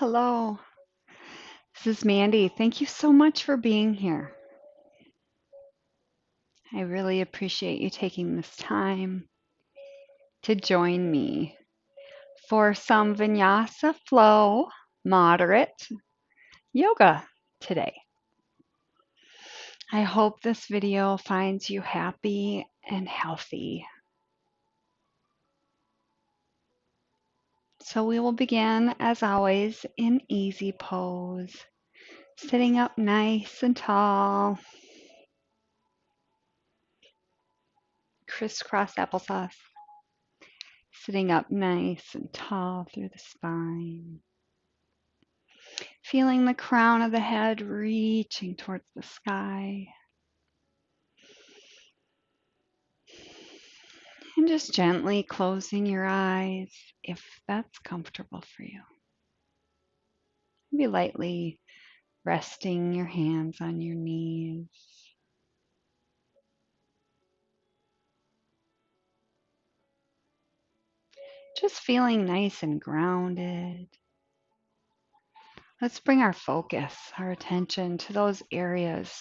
Hello, this is Mandy. Thank you so much for being here. I really appreciate you taking this time to join me for some Vinyasa Flow moderate yoga today. I hope this video finds you happy and healthy. So we will begin, as always, in easy pose, sitting up nice and tall, crisscross applesauce. Sitting up nice and tall through the spine. Feeling the crown of the head reaching towards the sky. And just gently closing your eyes if that's comfortable for you. Maybe lightly resting your hands on your knees. Just feeling nice and grounded. Let's bring our focus, our attention to those areas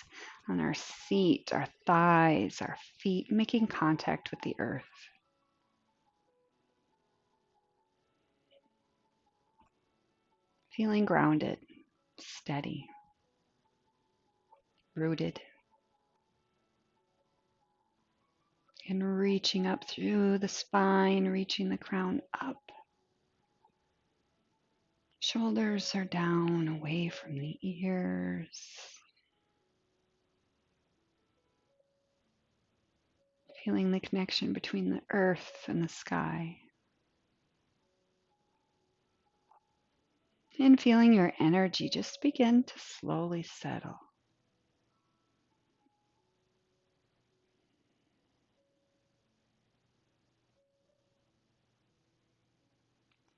on our seat, our thighs, our feet, making contact with the earth. Feeling grounded, steady, rooted, and reaching up through the spine, reaching the crown up. Shoulders are down, away from the ears. Feeling the connection between the earth and the sky. And feeling your energy just begin to slowly settle.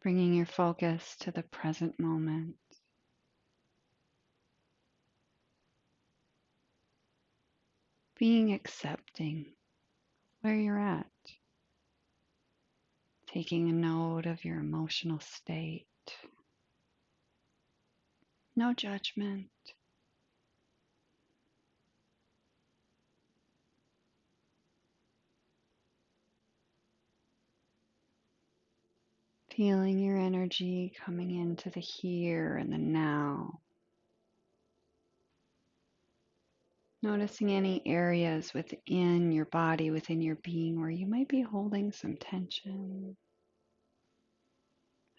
Bringing your focus to the present moment. Being accepting where you're at. Taking a note of your emotional state. No judgment. Feeling your energy coming into the here and the now. Noticing any areas within your body, within your being, where you might be holding some tension.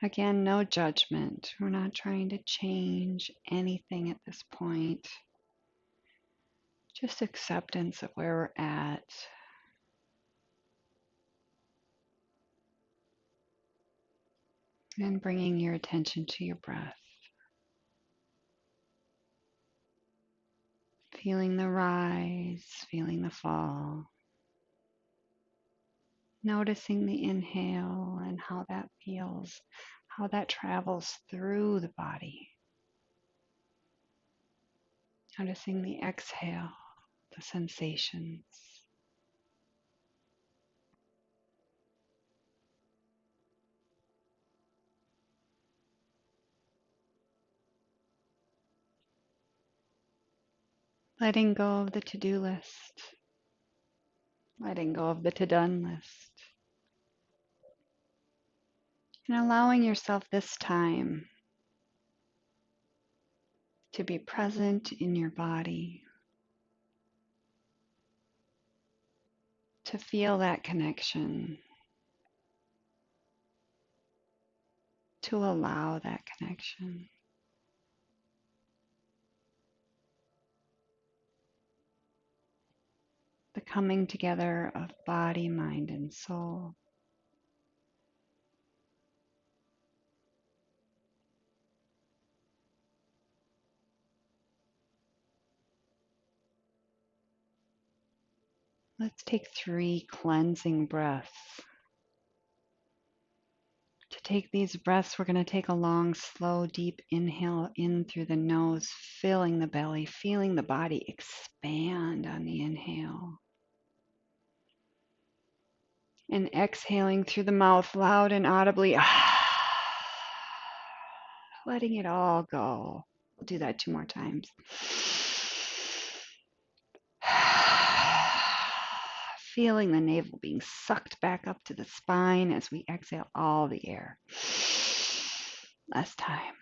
Again, no judgment. We're not trying to change anything at this point. Just acceptance of where we're at. And bringing your attention to your breath. Feeling the rise, feeling the fall. Noticing the inhale and how that feels, how that travels through the body. Noticing the exhale, the sensations. Letting go of the to-do list. Letting go of the to-done list. And allowing yourself this time to be present in your body. To feel that connection. To allow that connection. The coming together of body, mind, and soul. Let's take 3 cleansing breaths. To take these breaths, we're going to take a long, slow, deep inhale in through the nose, filling the belly, feeling the body expand on the inhale. And exhaling through the mouth loud and audibly. letting it all go. We'll do that 2 more times. Feeling the navel being sucked back up to the spine as we exhale all the air. Last time.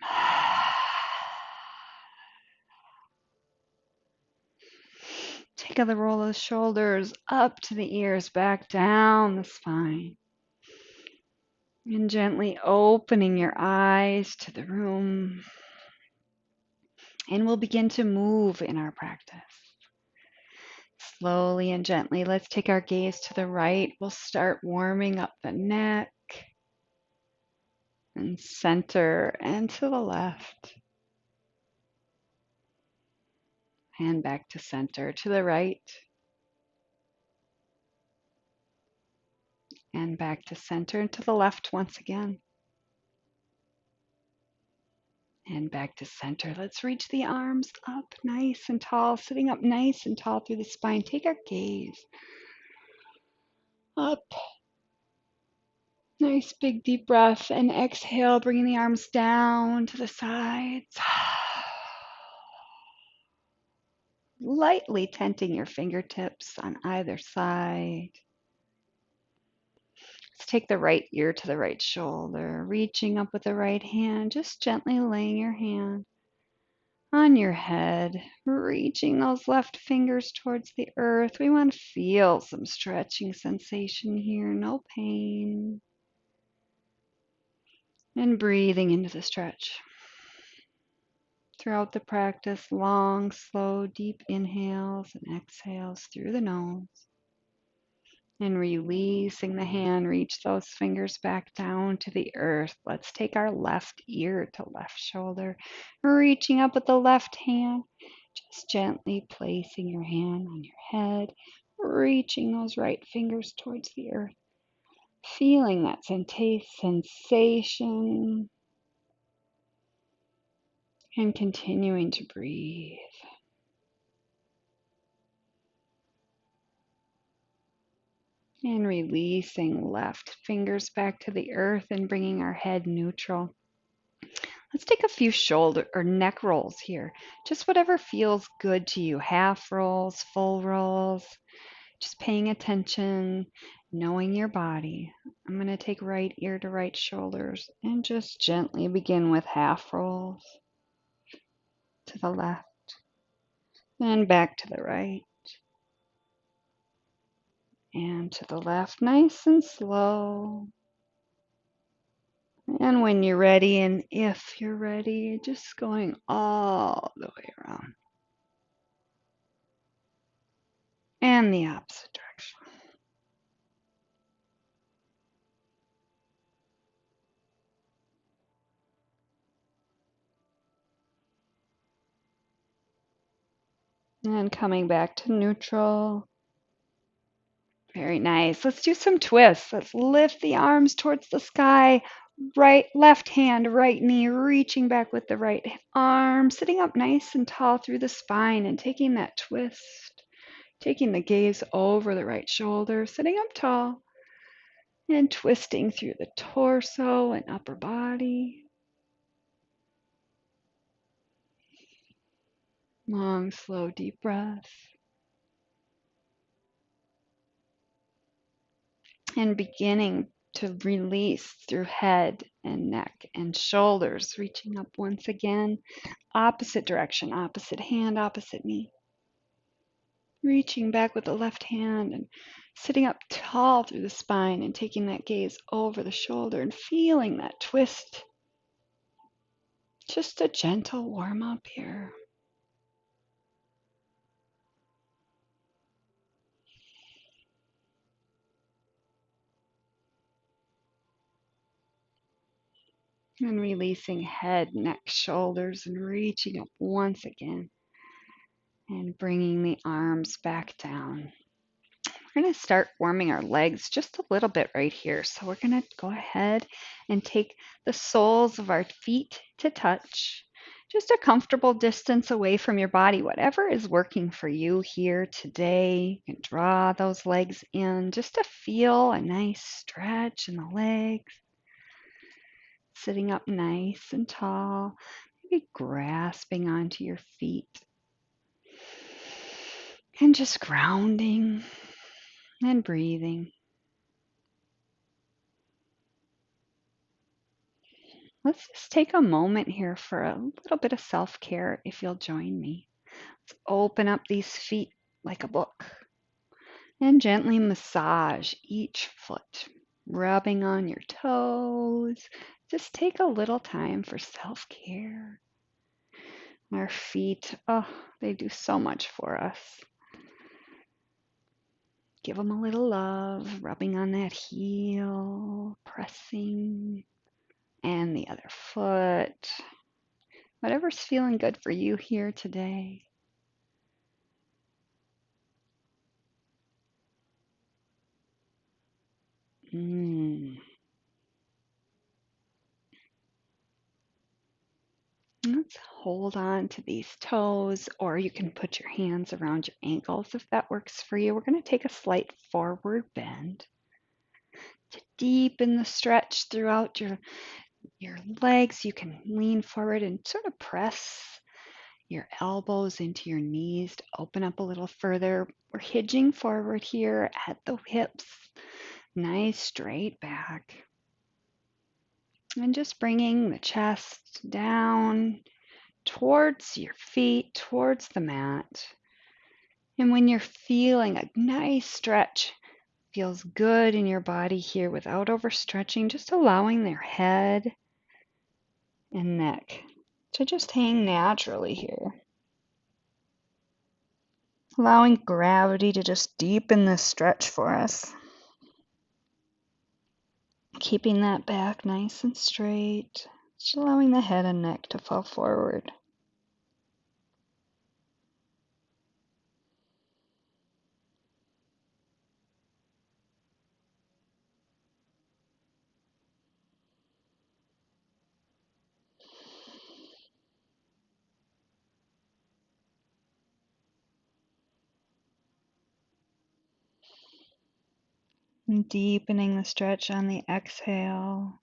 Take the roll of the shoulders up to the ears, back down the spine. And gently opening your eyes to the room. And we'll begin to move in our practice. Slowly and gently, let's take our gaze to the right. We'll start warming up the neck and center and to the left. And back to center, to the right. And back to center and to the left once again. And back to center. Let's reach the arms up nice and tall, sitting up nice and tall through the spine. Take our gaze up. Nice big deep breath and exhale, bringing the arms down to the sides. Lightly tenting your fingertips on either side. Let's take the right ear to the right shoulder, reaching up with the right hand, just gently laying your hand on your head, reaching those left fingers towards the earth. We want to feel some stretching sensation here, no pain. And breathing into the stretch. Throughout the practice, long, slow, deep inhales and exhales through the nose. And releasing the hand, reach those fingers back down to the earth. Let's take our left ear to left shoulder, reaching up with the left hand, just gently placing your hand on your head, reaching those right fingers towards the earth, feeling that sensation, and continuing to breathe. And releasing left fingers back to the earth and bringing our head neutral. Let's take a few shoulder or neck rolls here. Just whatever feels good to you. Half rolls, full rolls. Just paying attention, knowing your body. I'm going to take right ear to right shoulders and just gently begin with half rolls to the left and back to the right and to the left, nice and slow. And when you're ready, and if you're ready, just going all the way around. And the opposite direction. And coming back to neutral. Very nice. Let's do some twists. Let's lift the arms towards the sky. Right, left hand, right knee, reaching back with the right arm, sitting up nice and tall through the spine and taking that twist. Taking the gaze over the right shoulder, sitting up tall and twisting through the torso and upper body. Long, slow, deep breath. And beginning to release through head and neck and shoulders, reaching up once again, opposite direction, opposite hand, opposite knee. Reaching back with the left hand and sitting up tall through the spine and taking that gaze over the shoulder and feeling that twist. Just a gentle warm up here. And releasing head, neck, shoulders, and reaching up once again. And bringing the arms back down. We're going to start warming our legs just a little bit right here. So we're going to go ahead and take the soles of our feet to touch. Just a comfortable distance away from your body, whatever is working for you here today. You can draw those legs in just to feel a nice stretch in the legs. sitting up nice and tall, maybe grasping onto your feet, and just grounding and breathing. Let's just take a moment here for a little bit of self-care if you'll join me. Let's open up these feet like a book and gently massage each foot, rubbing on your toes. Just take a little time for self-care. Our feet, oh, they do so much for us. Give them a little love, rubbing on that heel, pressing, and the other foot. Whatever's feeling good for you here today. Let's hold on to these toes, or you can put your hands around your ankles if that works for you. We're going to take a slight forward bend to deepen the stretch throughout your legs. You can lean forward and sort of press your elbows into your knees to open up a little further. We're hinging forward here at the hips. Nice straight back. And just bringing the chest down towards your feet, towards the mat. And when you're feeling a nice stretch, feels good in your body here without overstretching, just allowing their head and neck to just hang naturally here. Allowing gravity to just deepen this stretch for us. Keeping that back nice and straight. Just allowing the head and neck to fall forward. And deepening the stretch on the exhale,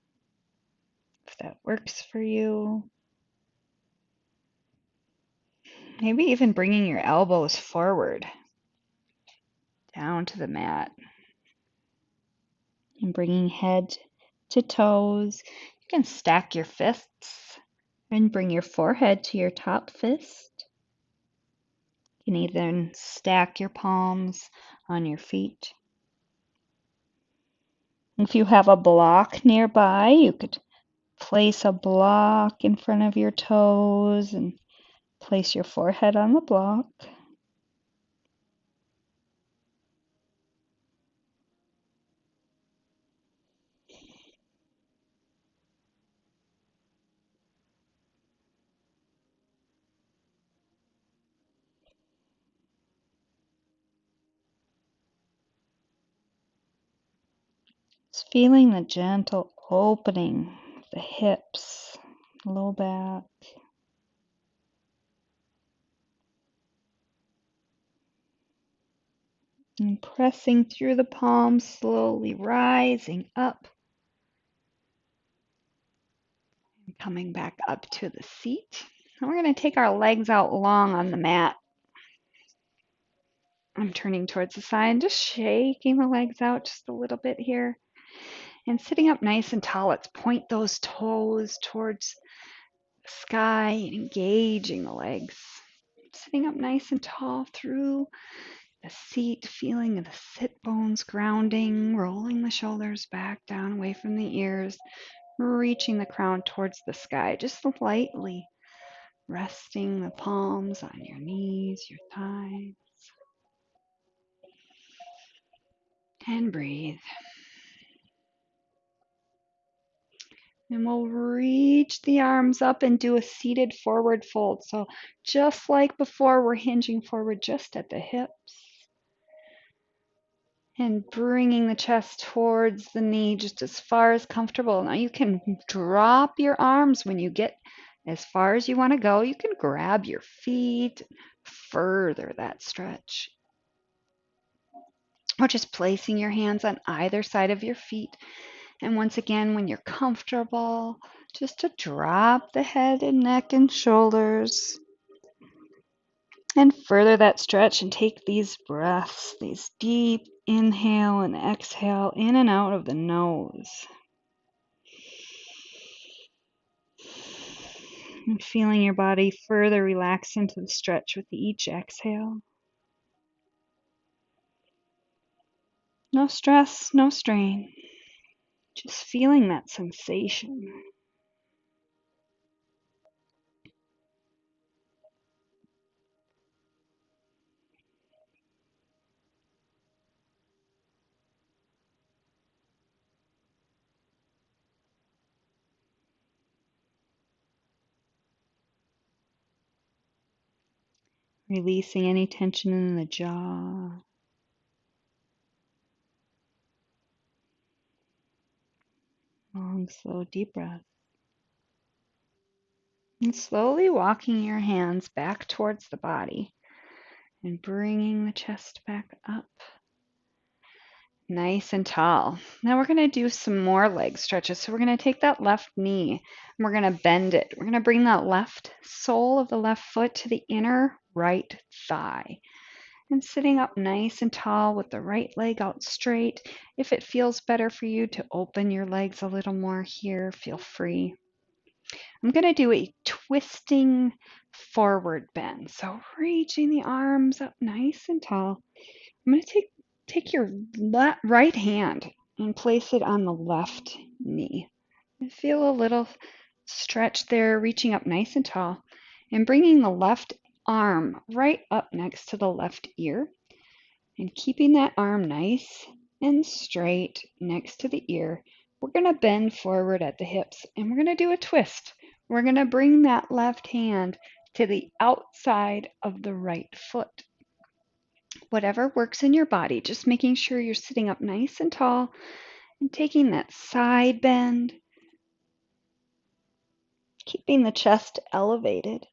if that works for you. Maybe even bringing your elbows forward, down to the mat. And bringing head to toes. You can stack your fists and bring your forehead to your top fist. You can even stack your palms on your feet. If you have a block nearby, you could place a block in front of your toes and place your forehead on the block. Just feeling the gentle opening of the hips, low back. And pressing through the palms, slowly rising up. And coming back up to the seat. And we're going to take our legs out long on the mat. I'm turning towards the side, just shaking the legs out just a little bit here. And sitting up nice and tall, let's point those toes towards the sky and engaging the legs. Sitting up nice and tall through the seat, feeling the sit bones grounding, rolling the shoulders back down away from the ears, reaching the crown towards the sky, just lightly resting the palms on your knees, your thighs. And breathe. And we'll reach the arms up and do a seated forward fold. So just like before, we're hinging forward just at the hips. And bringing the chest towards the knee just as far as comfortable. Now you can drop your arms when you get as far as you want to go. You can grab your feet, further that stretch. Or just placing your hands on either side of your feet. And once again, when you're comfortable, Just to drop the head and neck and shoulders. And further that stretch and take these breaths, these deep inhale and exhale in and out of the nose. And feeling your body further relax into the stretch with each exhale. No stress, no strain. Just feeling that sensation. Releasing any tension in the jaw. Long, slow, deep breath. And slowly walking your hands back towards the body and bringing the chest back up. Nice and tall. Now we're going to do some more leg stretches. So we're going to take that left knee and we're going to bend it. We're going to bring that left sole of the left foot to the inner right thigh. And sitting up nice and tall with the right leg out straight. If it feels better for you to open your legs a little more here, feel free. I'm going to do a twisting forward bend. So reaching the arms up nice and tall. I'm going to take your right hand and place it on the left knee. And feel a little stretch there, reaching up nice and tall and bringing the left arm right up next to the left ear and keeping that arm nice and straight next to the ear. We're going to bend forward at the hips and we're going to do a twist. We're going to bring that left hand to the outside of the right foot. Whatever works in your body, just making sure you're sitting up nice and tall and taking that side bend, keeping the chest elevated.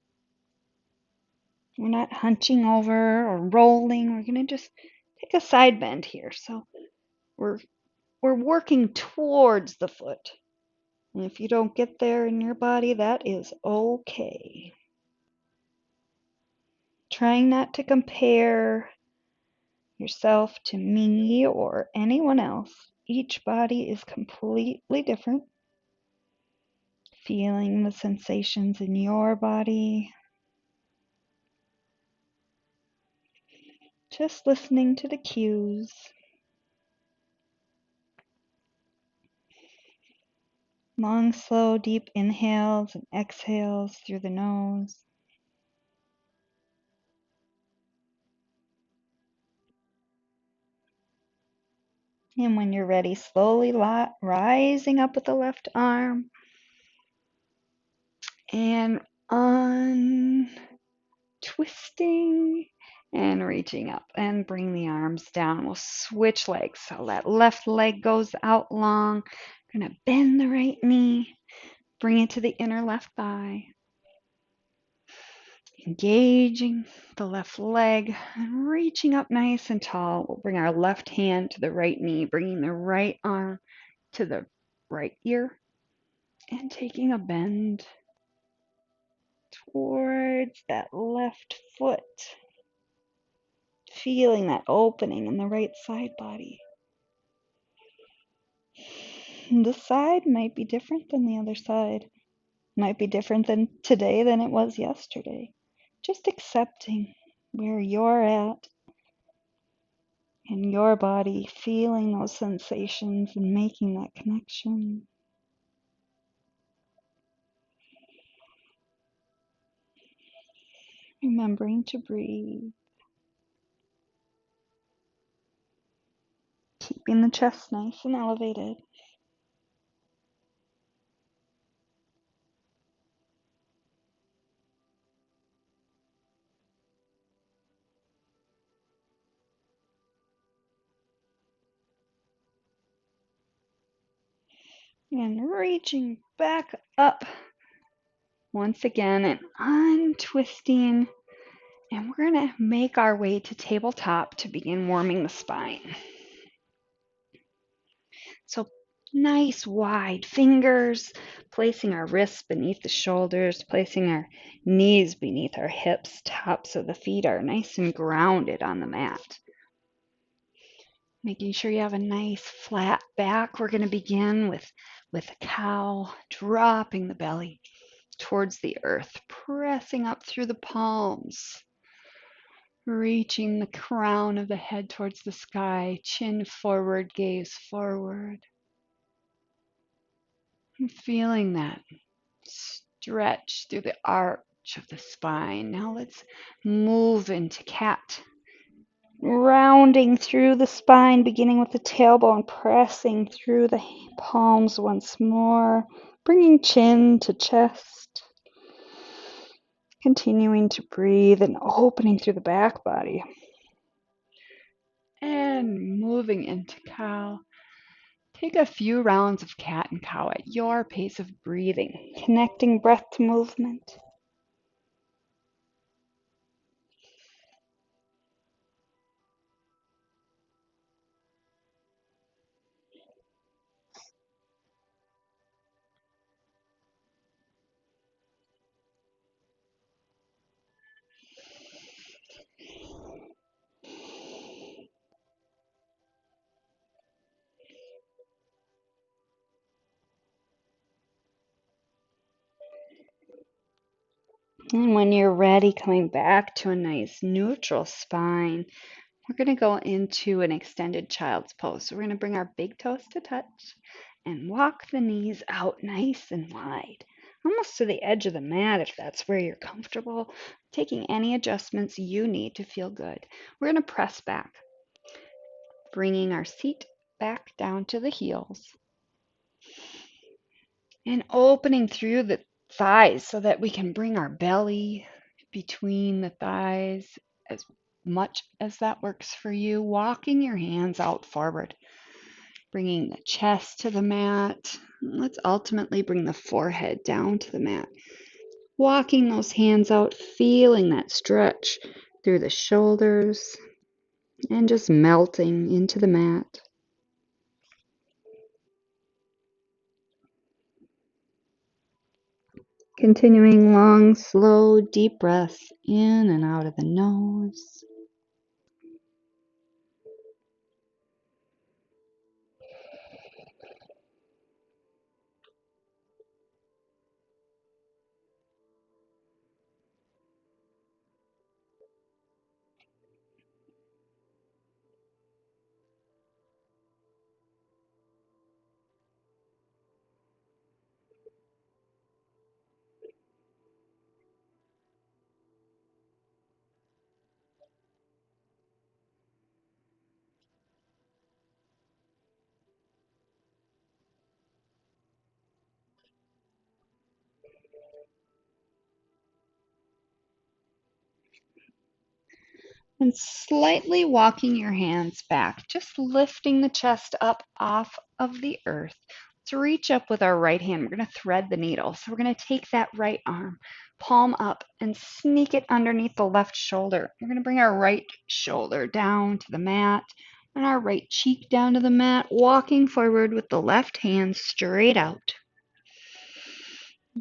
We're not hunching over or rolling. We're going to just take a side bend here. So we're working towards the foot. And if you don't get there in your body, that is okay. Trying not to compare yourself to me or anyone else. Each body is completely different. Feeling the sensations in your body. Just listening to the cues. Long, slow, deep inhales and exhales through the nose. And when you're ready, slowly rising up with the left arm. And twisting and reaching up and bring the arms down. We'll switch legs. So that left leg goes out long. Gonna bend the right knee. Bring it to the inner left thigh. Engaging the left leg and reaching up nice and tall. We'll bring our left hand to the right knee, bringing the right arm to the right ear and taking a bend towards that left foot. Feeling that opening in the right side body. This side might be different than the other side. Might be different than today than it was yesterday. Just accepting where you're at in your body, feeling those sensations and making that connection. Remembering to breathe. Keeping the chest nice and elevated. And reaching back up once again and untwisting. And we're going to make our way to tabletop to begin warming the spine. So Nice wide fingers, placing our wrists beneath the shoulders, placing our knees beneath our hips, tops of the feet are nice and grounded on the mat. Making sure you have a nice flat back. We're going to begin with a cow, dropping the belly towards the earth, pressing up through the palms, reaching the crown of the head towards the sky, chin forward, gaze forward. And feeling that stretch through the arch of the spine. Now let's move into cat. Rounding through the spine, beginning with the tailbone, pressing through the palms once more, bringing chin to chest. Continuing to breathe and opening through the back body. And moving into cow. Take a few rounds of cat and cow at your pace of breathing, connecting breath to movement. And when you're ready, coming back to a nice neutral spine, we're going to go into an extended child's pose. So we're going to bring our big toes to touch and walk the knees out nice and wide, almost to the edge of the mat if that's where you're comfortable, taking any adjustments you need to feel good. We're going to press back, bringing our seat back down to the heels and opening through the thighs so that we can bring our belly between the thighs as much as that works for you. Walking your hands out forward, bringing the chest to the mat. Let's ultimately bring the forehead down to the mat. Walking those hands out, feeling that stretch through the shoulders and just melting into the mat. Continuing long, slow, deep breaths in and out of the nose. And slightly walking your hands back, just lifting the chest up off of the earth. Let's reach up with our right hand. We're going to thread the needle. So we're going to take that right arm, palm up, and sneak it underneath the left shoulder. We're going to bring our right shoulder down to the mat and our right cheek down to the mat, walking forward with the left hand straight out.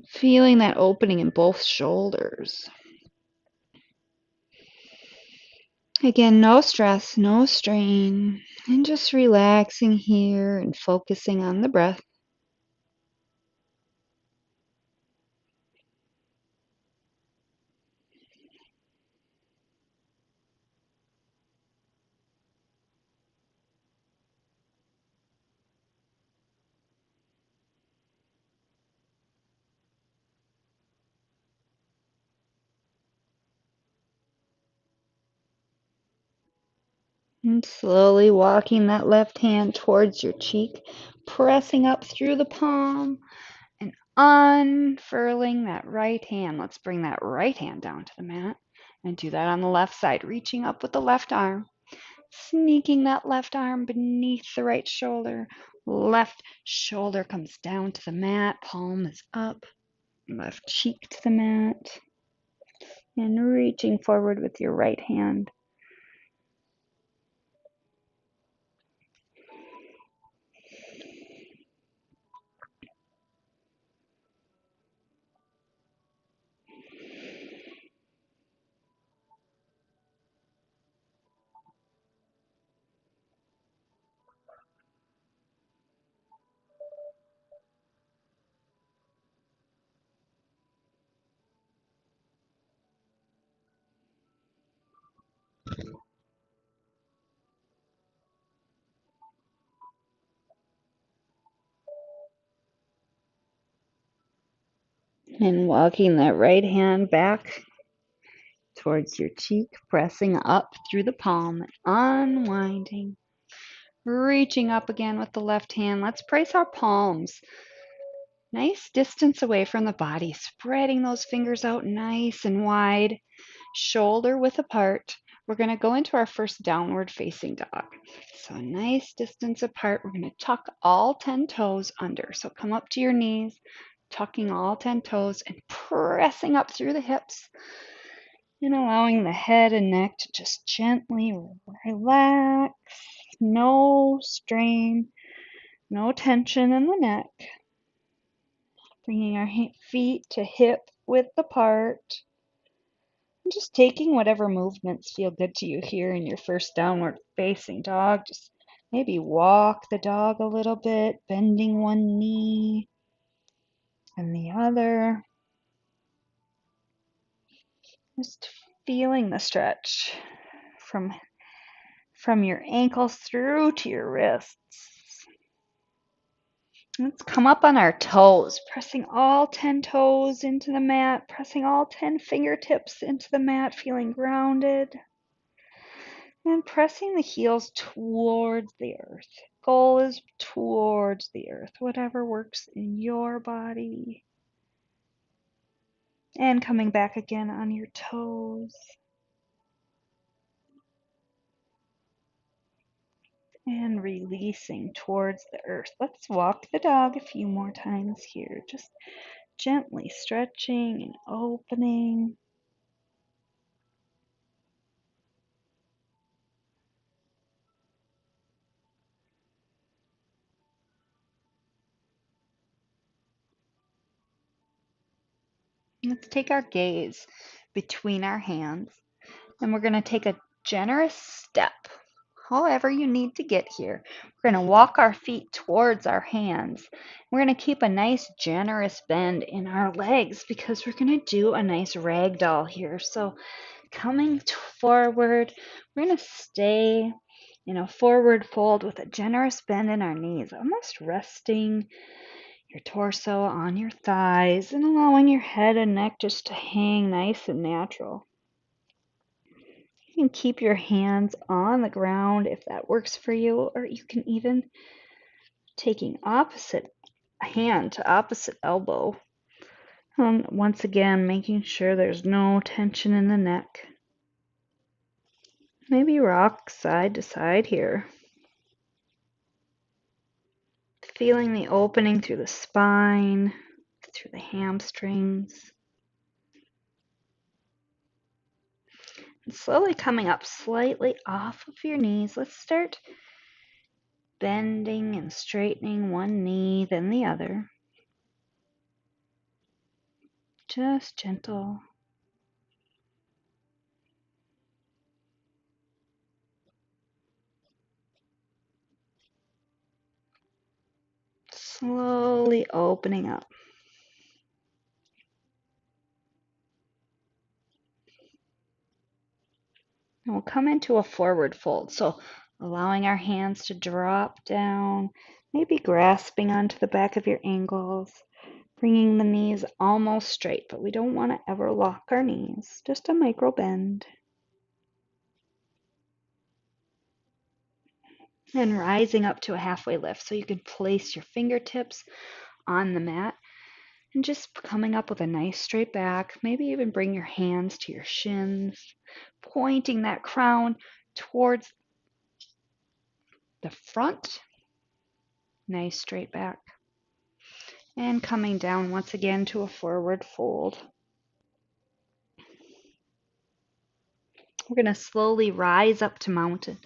Feeling that opening in both shoulders. Again, no stress, no strain, and just relaxing here and focusing on the breath. And slowly walking that left hand towards your cheek, pressing up through the palm and unfurling that right hand. Let's bring that right hand down to the mat and do that on the left side, reaching up with the left arm, sneaking that left arm beneath the right shoulder. Left shoulder comes down to the mat, palm is up, left cheek to the mat, and reaching forward with your right hand. And walking that right hand back towards your cheek, pressing up through the palm, unwinding, reaching up again with the left hand. Let's place our palms nice distance away from the body, spreading those fingers out nice and wide, shoulder width apart. We're going to go into our first downward facing dog. So nice distance apart. We're going to tuck all 10 toes under. So come up to your knees, tucking all 10 toes and pressing up through the hips and allowing the head and neck to just gently relax. No strain, no tension in the neck. Bringing our feet to hip width apart. And just taking whatever movements feel good to you here in your first downward facing dog. Just maybe walk the dog a little bit, bending one knee and the other. Just feeling the stretch from your ankles through to your wrists. Let's come up on our toes, pressing all 10 toes into the mat, pressing all 10 fingertips into the mat, feeling grounded. And pressing the heels towards the earth. Goal is towards the earth, whatever works in your body. And coming back again on your toes. And releasing towards the earth. Let's walk the dog a few more times here. Just gently stretching and opening. Let's take our gaze between our hands and we're going to take a generous step. However you need to get here. We're going to walk our feet towards our hands. We're going to keep a nice generous bend in our legs because we're going to do a nice ragdoll here. So coming forward, we're going to stay in a forward fold with a generous bend in our knees, almost resting your torso on your thighs and allowing your head and neck just to hang nice and natural. You can keep your hands on the ground if that works for you, or you can even taking opposite hand to opposite elbow. And once again, making sure there's no tension in the neck. Maybe rock side to side here. Feeling the opening through the spine, through the hamstrings. And slowly coming up slightly off of your knees. Let's start bending and straightening one knee, then the other. Just gentle. Slowly opening up. And we'll come into a forward fold. So allowing our hands to drop down, maybe grasping onto the back of your ankles, bringing the knees almost straight, but we don't want to ever lock our knees. Just a micro bend. And rising up to a halfway lift. So you can place your fingertips on the mat and just coming up with a nice straight back. Maybe even bring your hands to your shins, pointing that crown towards the front. Nice straight back. And coming down once again to a forward fold. We're going to slowly rise up to mountain,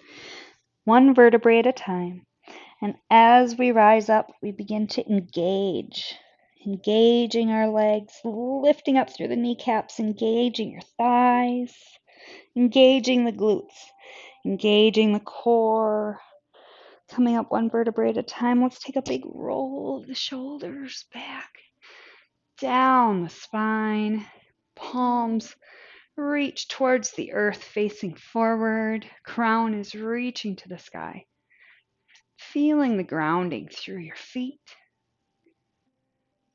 one vertebrae at a time. And as we rise up, we begin to engaging our legs, lifting up through the kneecaps, engaging your thighs, engaging the glutes, engaging the core. Coming up one vertebrae at a time, let's take a big roll of the shoulders back, down the spine, palms reach towards the earth facing forward, crown is reaching to the sky. Feeling the grounding through your feet,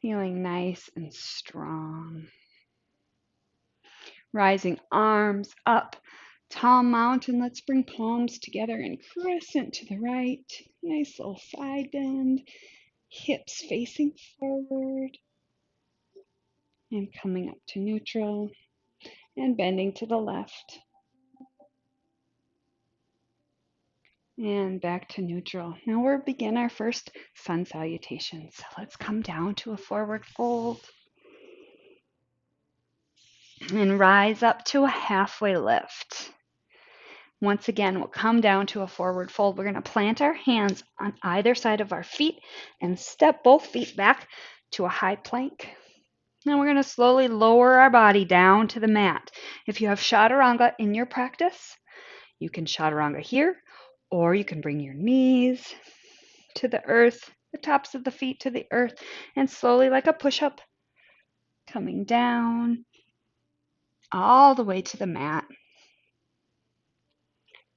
feeling nice and strong. Rising arms up, tall mountain. Let's bring palms together and crescent to the right. Nice little side bend. Hips facing forward and coming up to neutral and bending to the left and back to neutral. Now we'll begin our first sun salutation. So let's come down to a forward fold and rise up to a halfway lift. Once again, we'll come down to a forward fold. We're going to plant our hands on either side of our feet and step both feet back to a high plank. Now we're going to slowly lower our body down to the mat. If you have chaturanga in your practice, you can chaturanga here, or you can bring your knees to the earth, the tops of the feet to the earth, and slowly, like a push-up, coming down all the way to the mat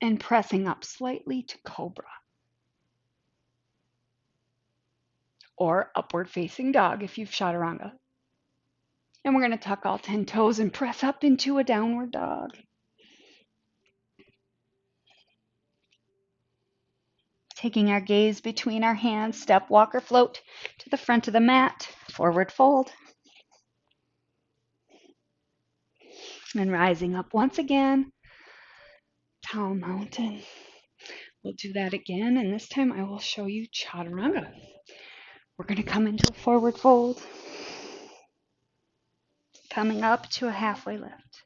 and pressing up slightly to cobra or upward facing dog if you've chaturanga. And we're going to tuck all 10 toes and press up into a downward dog. Taking our gaze between our hands, step, walk, or float to the front of the mat, forward fold. And rising up once again, tall mountain. We'll do that again, and this time I will show you chaturanga. We're going to come into a forward fold, coming up to a halfway lift,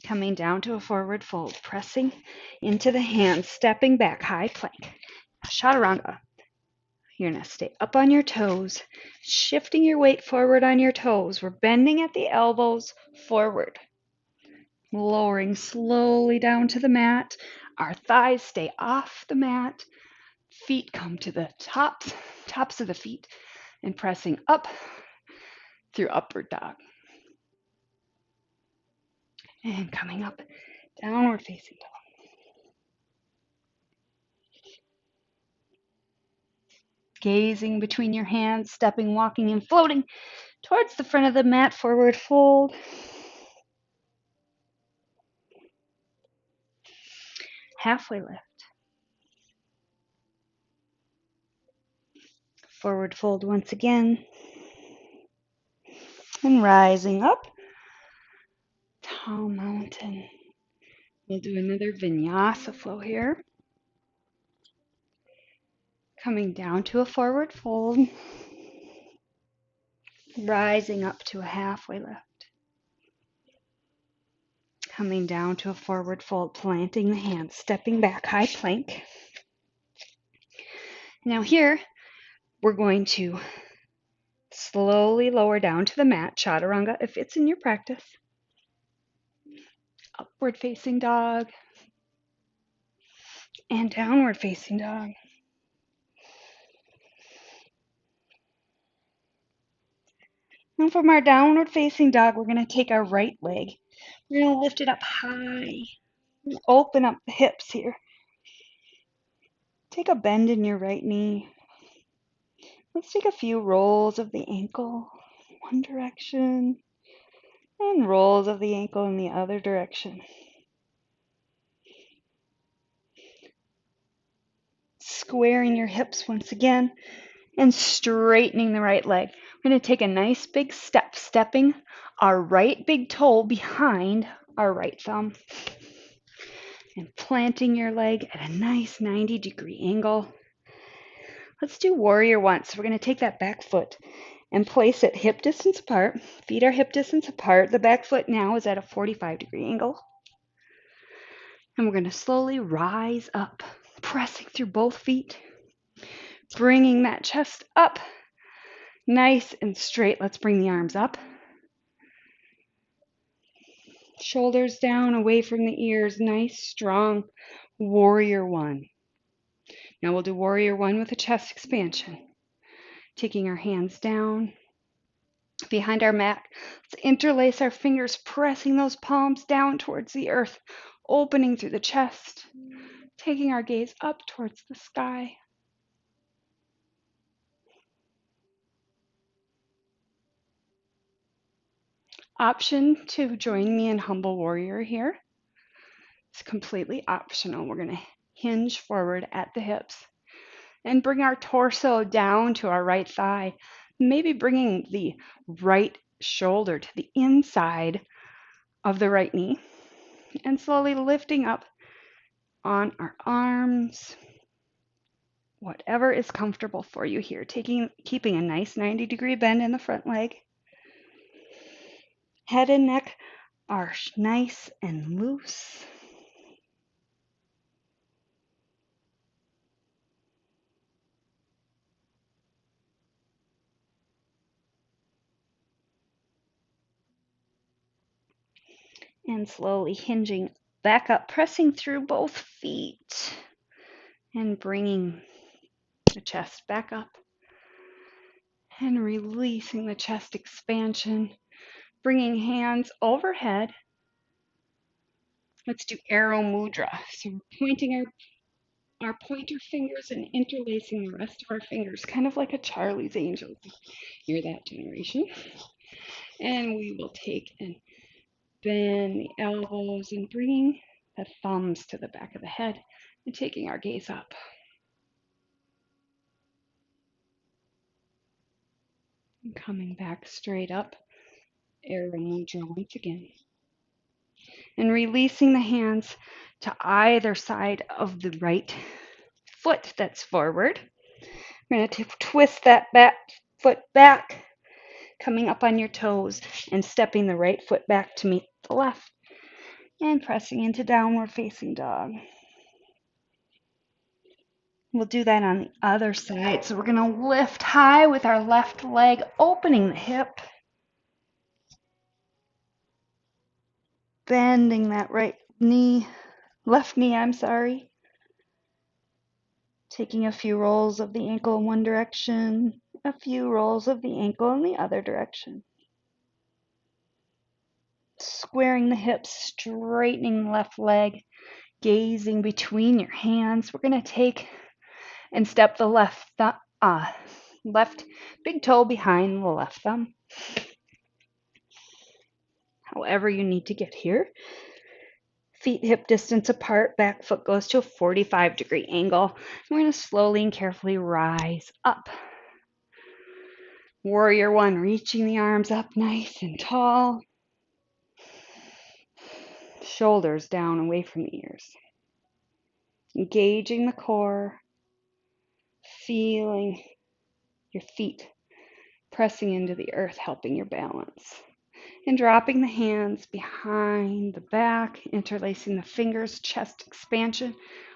coming down to a forward fold, pressing into the hands, stepping back, high plank. Chaturanga. You're going to stay up on your toes, shifting your weight forward on your toes. We're bending at the elbows forward, lowering slowly down to the mat. Our thighs stay off the mat. Feet come to the tops of the feet, and pressing up through upward dog. And coming up, downward facing dog. Gazing between your hands, stepping, walking, and floating towards the front of the mat, forward fold. Halfway lift. Forward fold once again. And rising up, tall mountain. We'll do another vinyasa flow here. Coming down to a forward fold. Rising up to a halfway lift. Coming down to a forward fold, planting the hands, stepping back, high plank. Now here, we're going to slowly lower down to the mat, chaturanga if it's in your practice. Upward facing dog. And downward facing dog. Now from our downward facing dog, we're going to take our right leg. We're going to lift it up high. Open up the hips here. Take a bend in your right knee. Let's take a few rolls of the ankle, one direction, and rolls of the ankle in the other direction. Squaring your hips once again and straightening the right leg. We're going to take a nice big step, stepping our right big toe behind our right thumb and planting your leg at a nice 90-degree angle. Let's do warrior one. So we're going to take that back foot and place it hip distance apart. Feet are hip distance apart. The back foot now is at a 45-degree angle. And we're going to slowly rise up, pressing through both feet, bringing that chest up nice and straight. Let's bring the arms up. Shoulders down, away from the ears. Nice, strong warrior one. Now we'll do warrior one with a chest expansion. Taking our hands down behind our mat. Let's interlace our fingers, pressing those palms down towards the earth, opening through the chest, taking our gaze up towards the sky. Option to join me in Humble Warrior here. It's completely optional. We're going to hinge forward at the hips and bring our torso down to our right thigh, maybe bringing the right shoulder to the inside of the right knee, and slowly lifting up on our arms, whatever is comfortable for you here. Keeping a nice 90-degree bend in the front leg. Head and neck are nice and loose. And slowly hinging back up, pressing through both feet and bringing the chest back up and releasing the chest expansion, bringing hands overhead. Let's do arrow mudra. So we're pointing our pointer fingers and interlacing the rest of our fingers, kind of like a Charlie's Angels. You're that generation. And we will take and bend the elbows and bringing the thumbs to the back of the head and taking our gaze up. And coming back straight up, arrow mudra once again. And releasing the hands to either side of the right foot that's forward. We're going to twist that back foot back, coming up on your toes and stepping the right foot back to meet the left and pressing into downward facing dog. We'll do that on the other side. So we're going to lift high with our left leg, opening the hip, bending that left knee, taking a few rolls of the ankle in one direction, a few rolls of the ankle in the other direction. Squaring the hips, straightening the left leg, gazing between your hands. We're going to take and step the left big toe behind the left thumb. However you need to get here. Feet hip distance apart, back foot goes to a 45-degree angle. We're going to slowly and carefully rise up. Warrior one, reaching the arms up nice and tall. Shoulders down away from the ears. Engaging the core. Feeling your feet pressing into the earth, helping your balance. And dropping the hands behind the back, interlacing the fingers, chest expansion,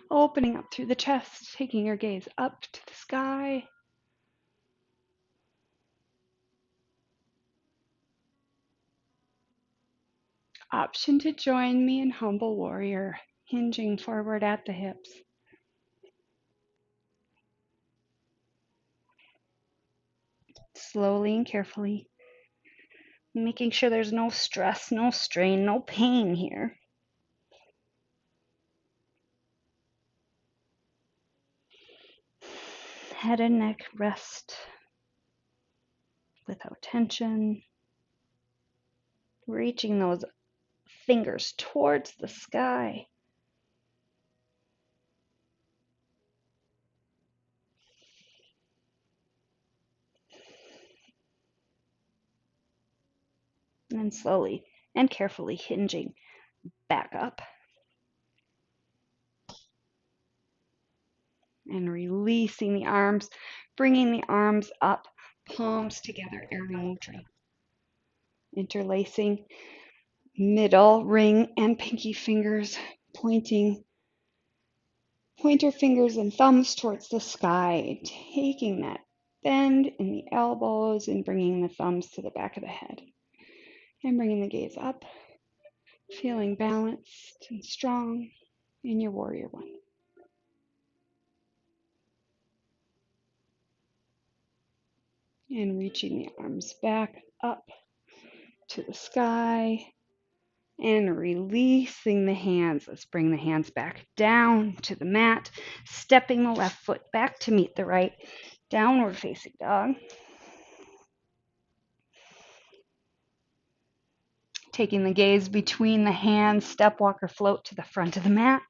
opening up through the chest, taking your gaze up to the sky. Option to join me in Humble Warrior, hinging forward at the hips. Slowly and carefully, making sure there's no stress, no strain, no pain here. Head and neck rest without tension. Reaching those fingers towards the sky. And then slowly and carefully hinging back up. And releasing the arms, bringing the arms up, palms together, arrow mudra. Interlacing middle, ring, and pinky fingers, pointer fingers and thumbs towards the sky, taking that bend in the elbows and bringing the thumbs to the back of the head. And bringing the gaze up, feeling balanced and strong in your warrior one. And reaching the arms back up to the sky and releasing the hands. Let's bring the hands back down to the mat, stepping the left foot back to meet the right, downward facing dog. Taking the gaze between the hands, step, walk, or float to the front of the mat.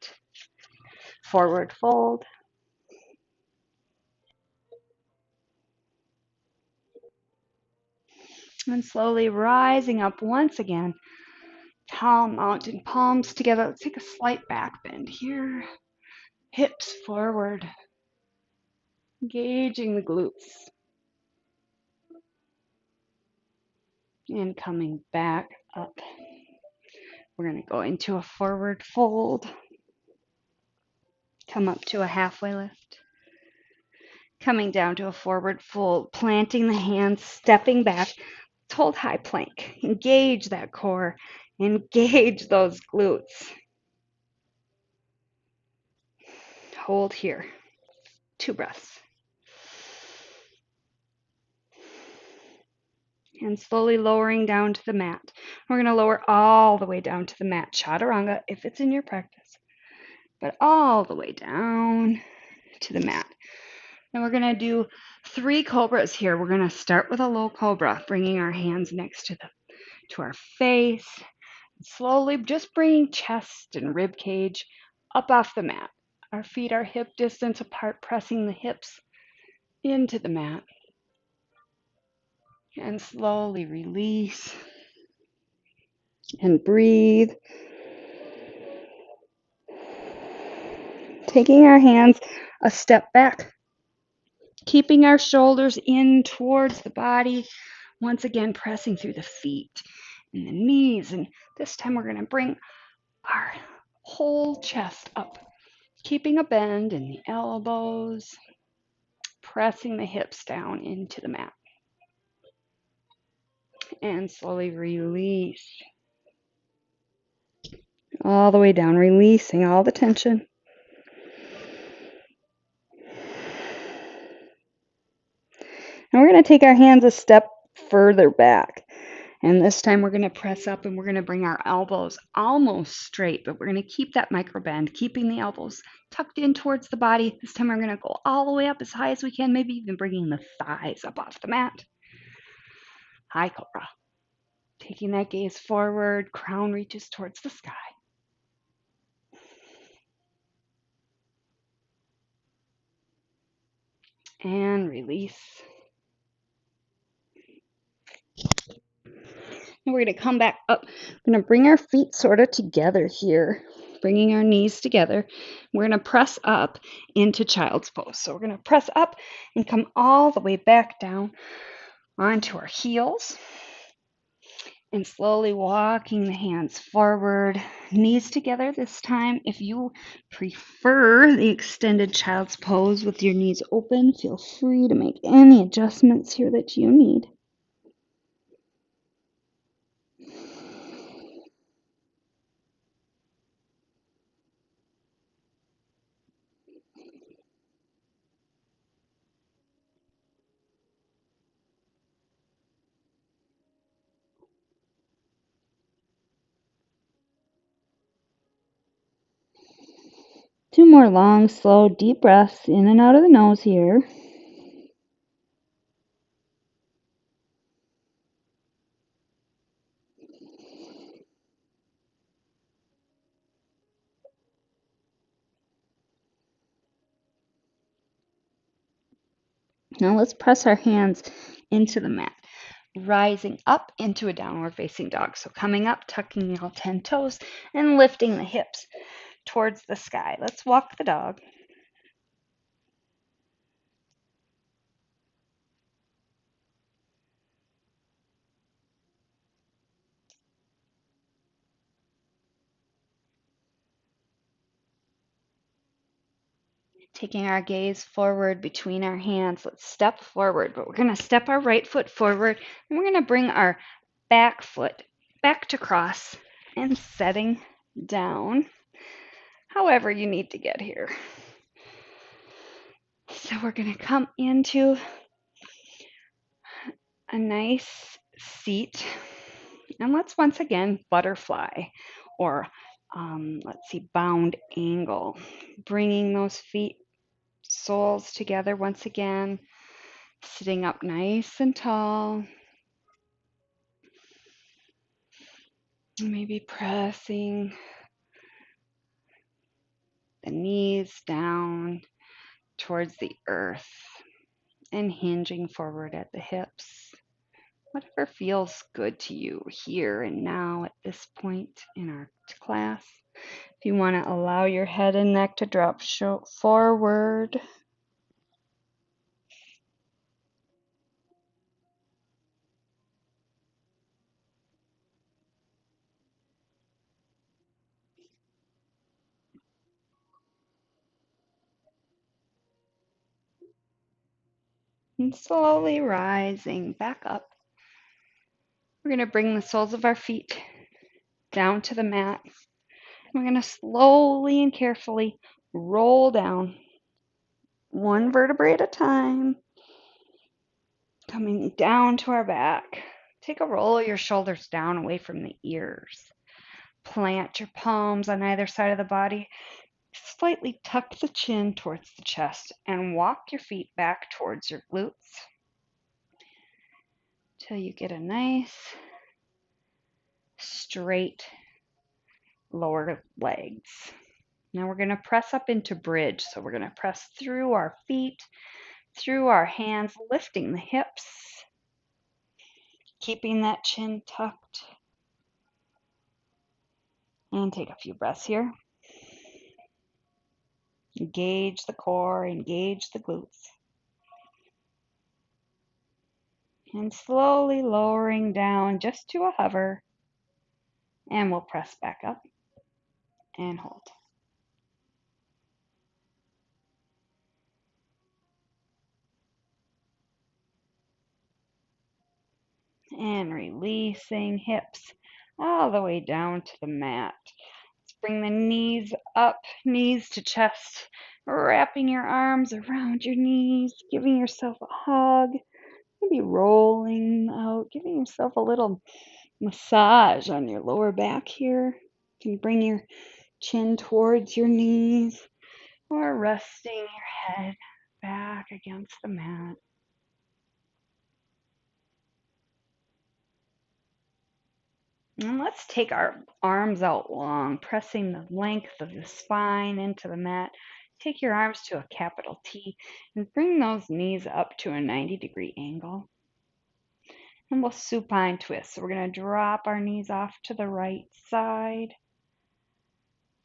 Forward fold. And slowly rising up once again. Tall mountain, palms together. Let's take a slight back bend here. Hips forward. Engaging the glutes. And coming back up. We're going to go into a forward fold. Come up to a halfway lift. Coming down to a forward fold, planting the hands, stepping back. Let's hold high plank. Engage that core. Engage those glutes. Hold here. 2 breaths. And slowly lowering down to the mat. We're going to lower all the way down to the mat. Chaturanga, if it's in your practice. But all the way down to the mat. And we're going to do 3 cobras here. We're going to start with a low cobra, bringing our hands next to our face. Slowly just bringing chest and rib cage up off the mat. Our feet are hip distance apart, pressing the hips into the mat. And slowly release and breathe. Taking our hands a step back. Keeping our shoulders in towards the body. Once again, pressing through the feet and the knees. And this time we're going to bring our whole chest up. Keeping a bend in the elbows. Pressing the hips down into the mat. And slowly release. All the way down, releasing all the tension. And we're going to take our hands a step further back. And this time we're going to press up and we're going to bring our elbows almost straight, but we're going to keep that micro bend, keeping the elbows tucked in towards the body. This time we're going to go all the way up as high as we can, maybe even bringing the thighs up off the mat. High cobra. Taking that gaze forward, crown reaches towards the sky. And release. And we're going to come back up. We're going to bring our feet sort of together here, bringing our knees together. We're going to press up into child's pose. So we're going to press up and come all the way back down onto our heels. And slowly walking the hands forward, knees together this time. If you prefer the extended child's pose with your knees open, feel free to make any adjustments here that you need. Two more long, slow, deep breaths in and out of the nose here. Now let's press our hands into the mat, rising up into a downward facing dog. So coming up, tucking all 10 toes and lifting the hips towards the sky. Let's walk the dog. Taking our gaze forward between our hands, let's step forward, but we're going to step our right foot forward and we're going to bring our back foot back to cross and setting down however you need to get here. So we're going to come into a nice seat and let's once again butterfly or let's see, bound angle, bringing those feet soles together once again, sitting up nice and tall. Maybe pressing the knees down towards the earth and hinging forward at the hips. Whatever feels good to you here and now at this point in our class. If you want to allow your head and neck to drop forward. And slowly rising back up. We're going to bring the soles of our feet down to the mat. We're going to slowly and carefully roll down one vertebrae at a time, coming down to our back. Take a roll of your shoulders down away from the ears. Plant your palms on either side of the body. Slightly tuck the chin towards the chest and walk your feet back towards your glutes till you get a nice straight lower legs. Now we're going to press up into bridge. So we're going to press through our feet, through our hands, lifting the hips, keeping that chin tucked. And take a few breaths here. Engage the core, engage the glutes. And slowly lowering down just to a hover. And we'll press back up and hold. And releasing hips all the way down to the mat. Let's bring the knees up, knees to chest, wrapping your arms around your knees, giving yourself a hug, maybe rolling out, giving yourself a little massage on your lower back here. You can bring your chin towards your knees or resting your head back against the mat. And let's take our arms out long, pressing the length of the spine into the mat. Take your arms to a capital T and bring those knees up to a 90-degree angle. And we'll supine twist. So we're going to drop our knees off to the right side.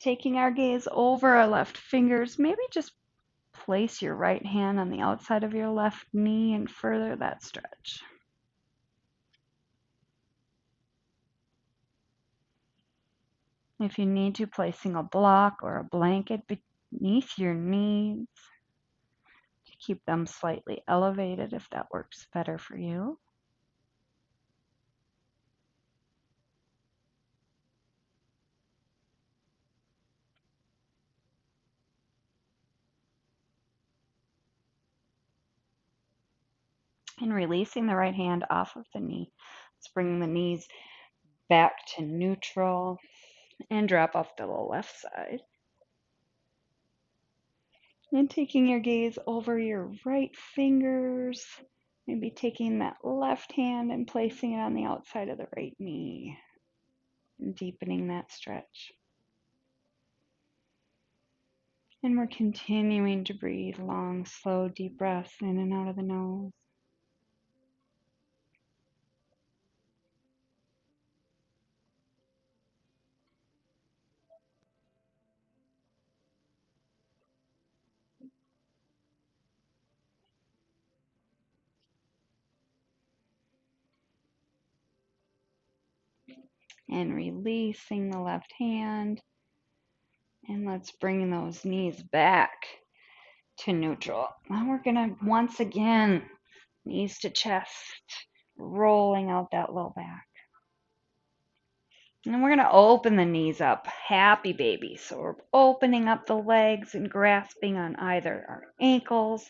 Taking our gaze over our left fingers, maybe just place your right hand on the outside of your left knee and further that stretch. If you need to, placing a block or a blanket beneath your knees to keep them slightly elevated if that works better for you. And releasing the right hand off of the knee. Let's bring the knees back to neutral and drop off to the left side. And taking your gaze over your right fingers, maybe taking that left hand and placing it on the outside of the right knee, and deepening that stretch. And we're continuing to breathe long, slow, deep breaths in and out of the nose. And releasing the left hand. And let's bring those knees back to neutral. Now we're going to once again, knees to chest, rolling out that low back. And then we're going to open the knees up, happy baby. So we're opening up the legs and grasping on either our ankles.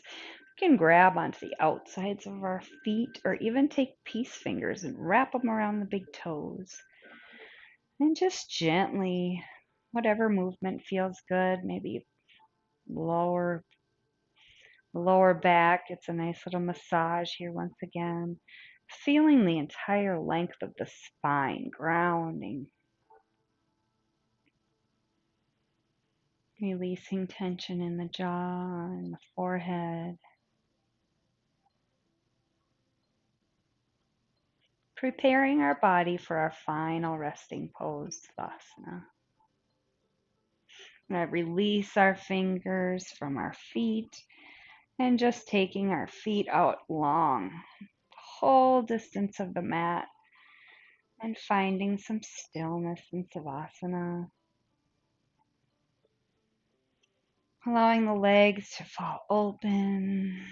We can grab onto the outsides of our feet or even take peace fingers and wrap them around the big toes. And just gently, whatever movement feels good, maybe lower back. It's a nice little massage here once again. Feeling the entire length of the spine, grounding. Releasing tension in the jaw and the forehead. Preparing our body for our final resting pose, savasana. We're going to release our fingers from our feet and just taking our feet out long, whole distance of the mat, and finding some stillness in savasana. Allowing the legs to fall open,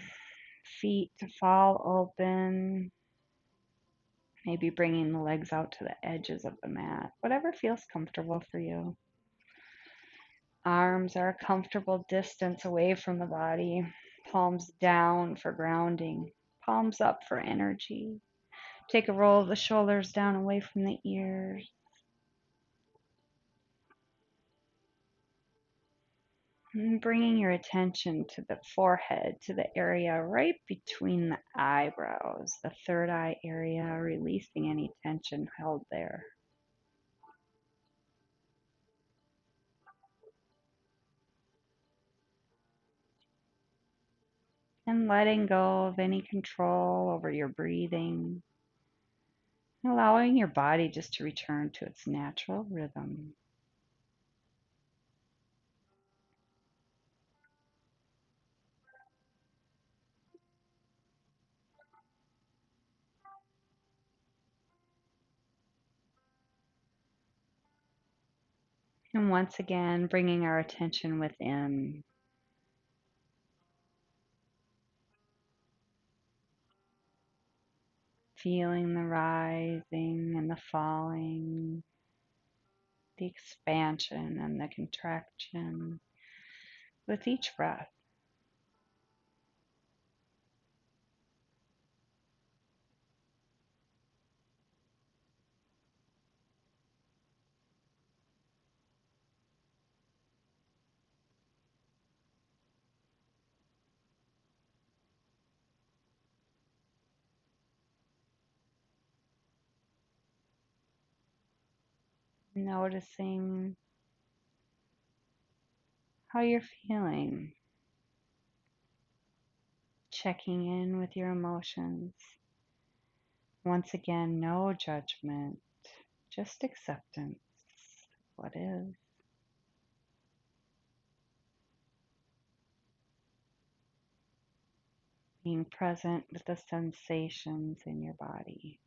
feet to fall open, maybe bringing the legs out to the edges of the mat, whatever feels comfortable for you. Arms are a comfortable distance away from the body, palms down for grounding, palms up for energy. Take a roll of the shoulders down away from the ears. And bringing your attention to the forehead, to the area right between the eyebrows, the third eye area, releasing any tension held there. And letting go of any control over your breathing, allowing your body just to return to its natural rhythm. And once again, bringing our attention within, feeling the rising and the falling, the expansion and the contraction with each breath. Noticing how you're feeling, checking in with your emotions. Once again, no judgment, just acceptance of what is. Being present with the sensations in your body.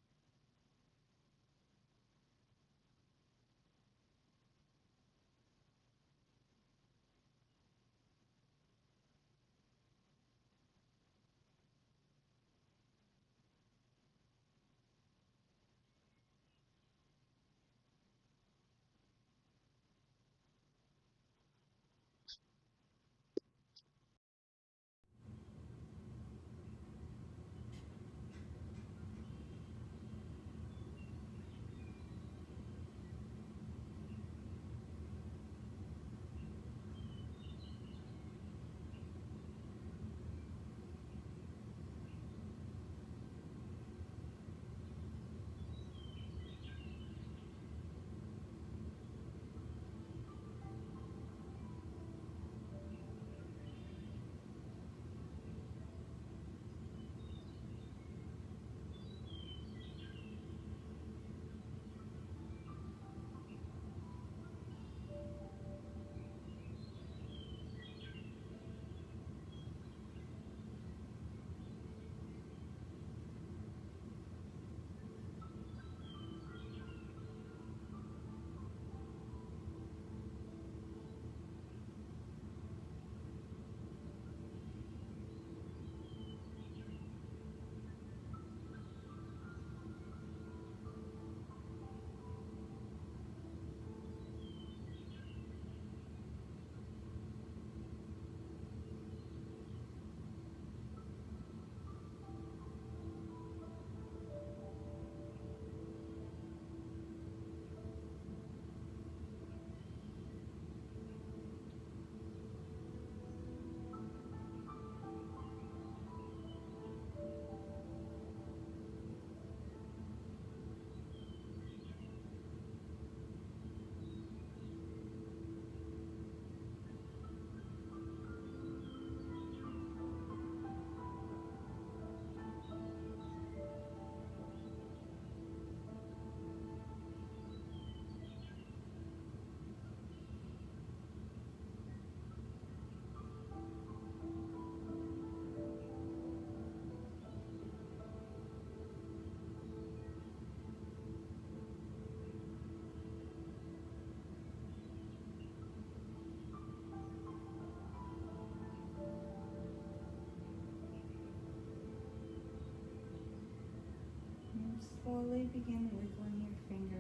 slowly begin wiggling your fingers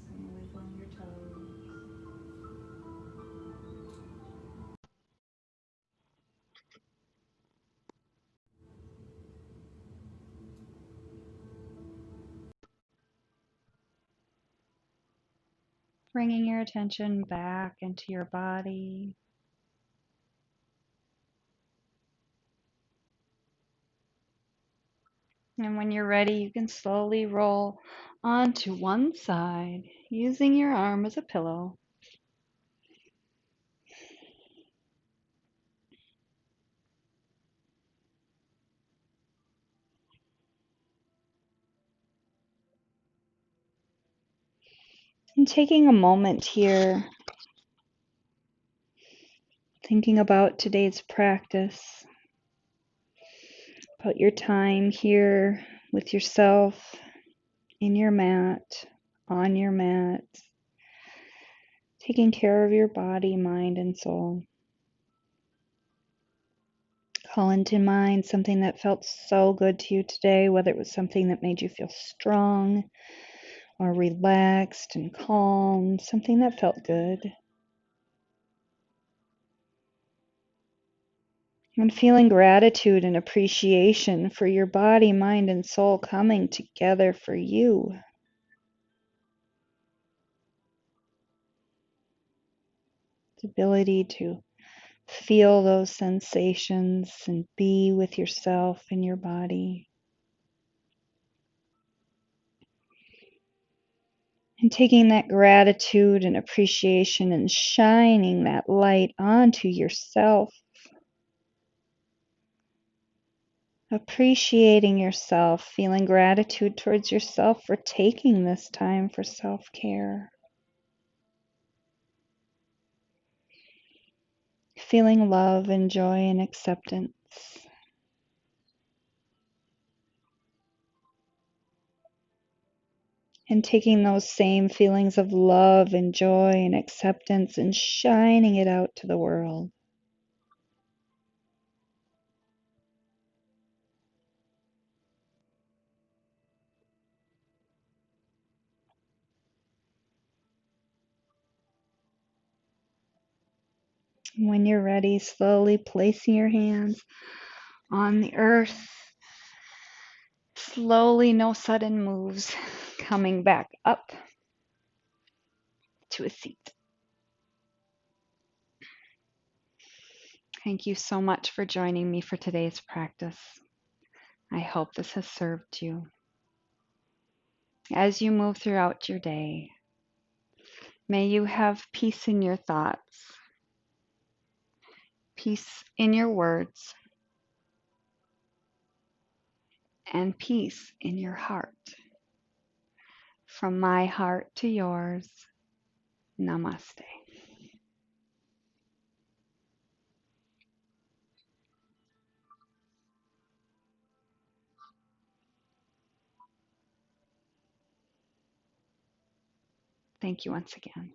and wiggling your toes. Bringing your attention back into your body. And when you're ready, you can slowly roll onto one side using your arm as a pillow. And taking a moment here, thinking about today's practice, about your time here with yourself, in your mat, on your mat, taking care of your body, mind, and soul. Call into mind something that felt so good to you today, whether it was something that made you feel strong or relaxed and calm, something that felt good. And feeling gratitude and appreciation for your body, mind, and soul coming together for you. The ability to feel those sensations and be with yourself and your body. And taking that gratitude and appreciation and shining that light onto yourself. Appreciating yourself, feeling gratitude towards yourself for taking this time for self-care. Feeling love and joy and acceptance. And taking those same feelings of love and joy and acceptance and shining it out to the world. When you're ready, slowly placing your hands on the earth. Slowly, no sudden moves, coming back up to a seat. Thank you so much for joining me for today's practice. I hope this has served you. As you move throughout your day, may you have peace in your thoughts, peace in your words, and peace in your heart. From my heart to yours, namaste. Thank you once again.